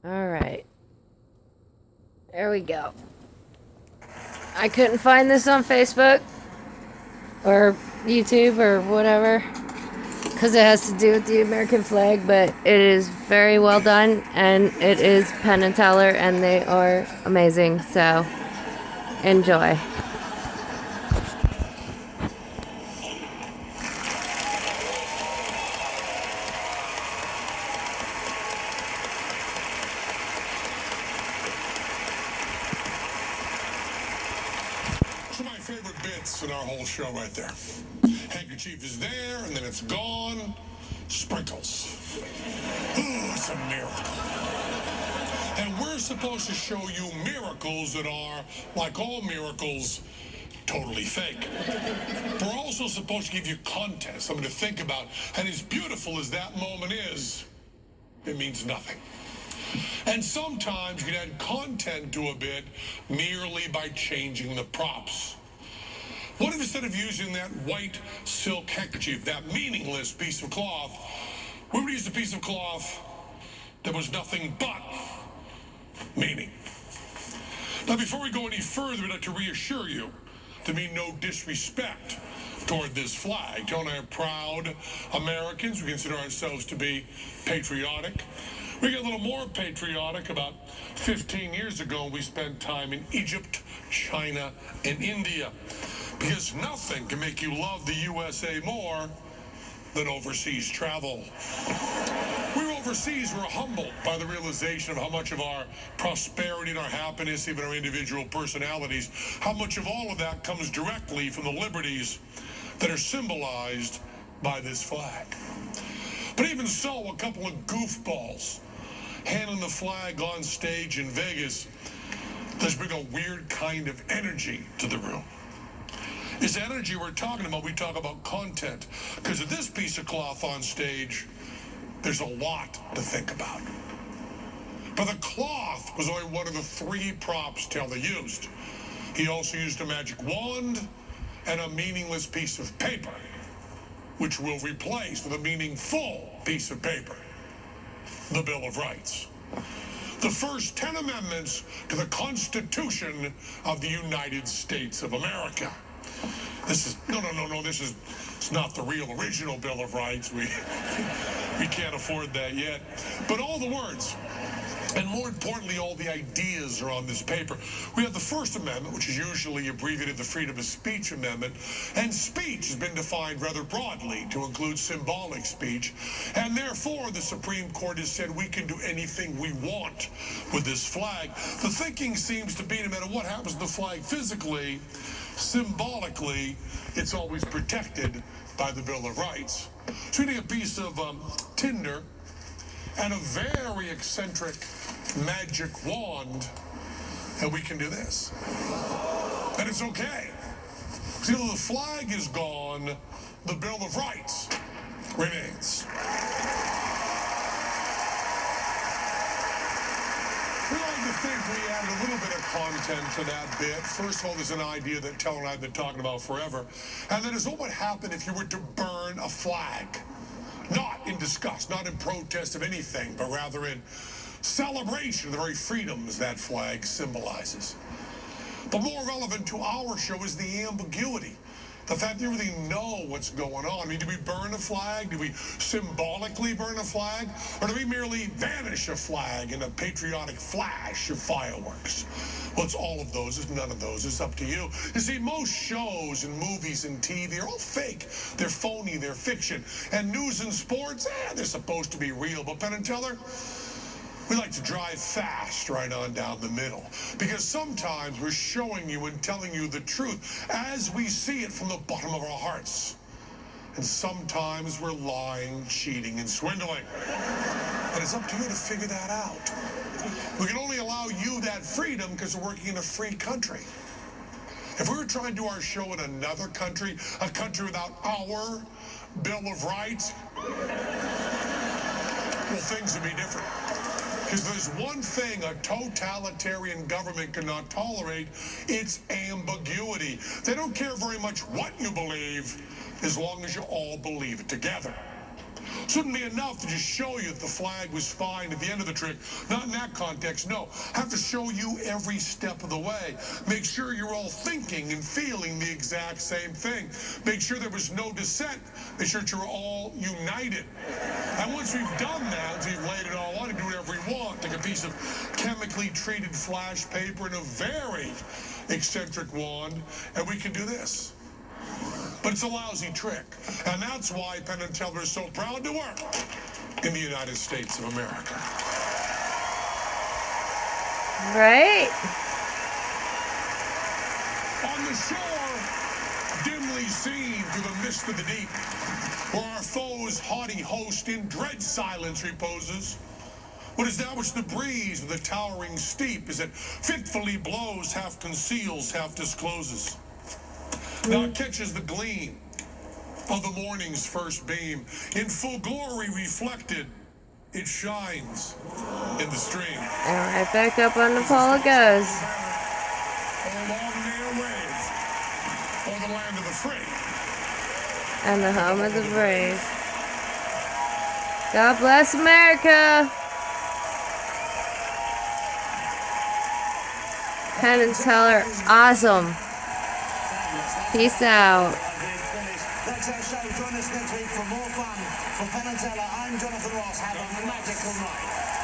All right. There we go. I couldn't find this on Facebook or YouTube or whatever because it has to do with the American flag, but it is very well done and it is Penn and Teller and they are amazing. So enjoy. One of my favorite bits in our whole show right there. Handkerchief is there, and then it's gone. Sprinkles. Oh, it's a miracle. And we're supposed to show you miracles that are, like all miracles, totally fake. We're also supposed to give you content, something to think about. And as beautiful as that moment is, it means nothing. And sometimes you can add content to a bit merely by changing the props. What if instead of using that white silk handkerchief, that meaningless piece of cloth, we would use a piece of cloth that was nothing but meaning? Now, before we go any further, I'd like to reassure you there mean no disrespect toward this flag. Joe and I are proud Americans. We consider ourselves to be patriotic. We got a little more patriotic about 15 years ago. We spent time in Egypt, China, and India. Because nothing can make you love the USA more than overseas travel. We were overseas, we were humbled by the realization of how much of our prosperity and our happiness, even our individual personalities, how much of all of that comes directly from the liberties that are symbolized by this flag. But even so, a couple of goofballs handling the flag on stage in Vegas does bring a weird kind of energy to the room. It's energy we're talking about. We talk about content. Because of this piece of cloth on stage, there's a lot to think about. But the cloth was only one of the three props Taylor used. He also used a magic wand and a meaningless piece of paper, which we'll replace with a meaningful piece of paper, the Bill of Rights. The first 10 amendments to the Constitution of the United States of America. This is, no, it's not the real original Bill of Rights. We can't afford that yet. But all the words, and more importantly, all the ideas are on this paper. We have the First Amendment, which is usually abbreviated the Freedom of Speech Amendment, and speech has been defined rather broadly to include symbolic speech, and therefore the Supreme Court has said we can do anything we want with this flag. The thinking seems to be no matter what happens to the flag physically, symbolically, it's always protected by the Bill of Rights. So we take a piece of tinder and a very eccentric magic wand, and we can do this. And it's okay. See, the flag is gone, the Bill of Rights remains. We like to think we added a little bit of content to that bit. First of all, there's an idea that Teller and I have been talking about forever. And that is what would happen if you were to burn a flag. Not in disgust, not in protest of anything, but rather in celebration of the very freedoms that flag symbolizes. But more relevant to our show is the ambiguity. The fact that you really know what's going on. I mean, do we burn a flag? Do we symbolically burn a flag? Or do we merely vanish a flag in a patriotic flash of fireworks? Well, it's all of those. It's none of those. It's up to you. You see, most shows and movies and TV are all fake. They're phony. They're fiction. And news and sports, they're supposed to be real. But Penn and Teller, we like to drive fast right on down the middle, because sometimes we're showing you and telling you the truth as we see it from the bottom of our hearts. And sometimes we're lying, cheating, and swindling. And it's up to you to figure that out. We can only allow you that freedom because we're working in a free country. If we were trying to do our show in another country, a country without our Bill of Rights, well, things would be different. Because there's one thing a totalitarian government cannot tolerate, it's ambiguity. They don't care very much what you believe, as long as you all believe it together. This wouldn't be enough to just show you that the flag was fine at the end of the trick. Not in that context, no. Have to show you every step of the way. Make sure you're all thinking and feeling the exact same thing. Make sure there was no dissent. Make sure that you're all united. And once we've done that, once we've laid it all on, you do whatever we want. Take a piece of chemically treated flash paper and a very eccentric wand, and we can do this. But it's a lousy trick. And that's why Penn and Teller is so proud to work in the United States of America. Right? On the shore, dimly seen through the mist of the deep, where our foe's haughty host in dread silence reposes, what is that which the breeze of the towering steep as it fitfully blows, half conceals, half discloses? Now it catches the gleam of the morning's first beam. In full glory reflected, it shines in the stream. And right back up on the pole it goes. Along their wave, or the land of the free. And the home of the brave. God bless America. Penn and Teller, awesome. Peace out. That's our show. Join us next week for more fun. For Penn and Teller, I'm Jonathan Ross. Have a magical night.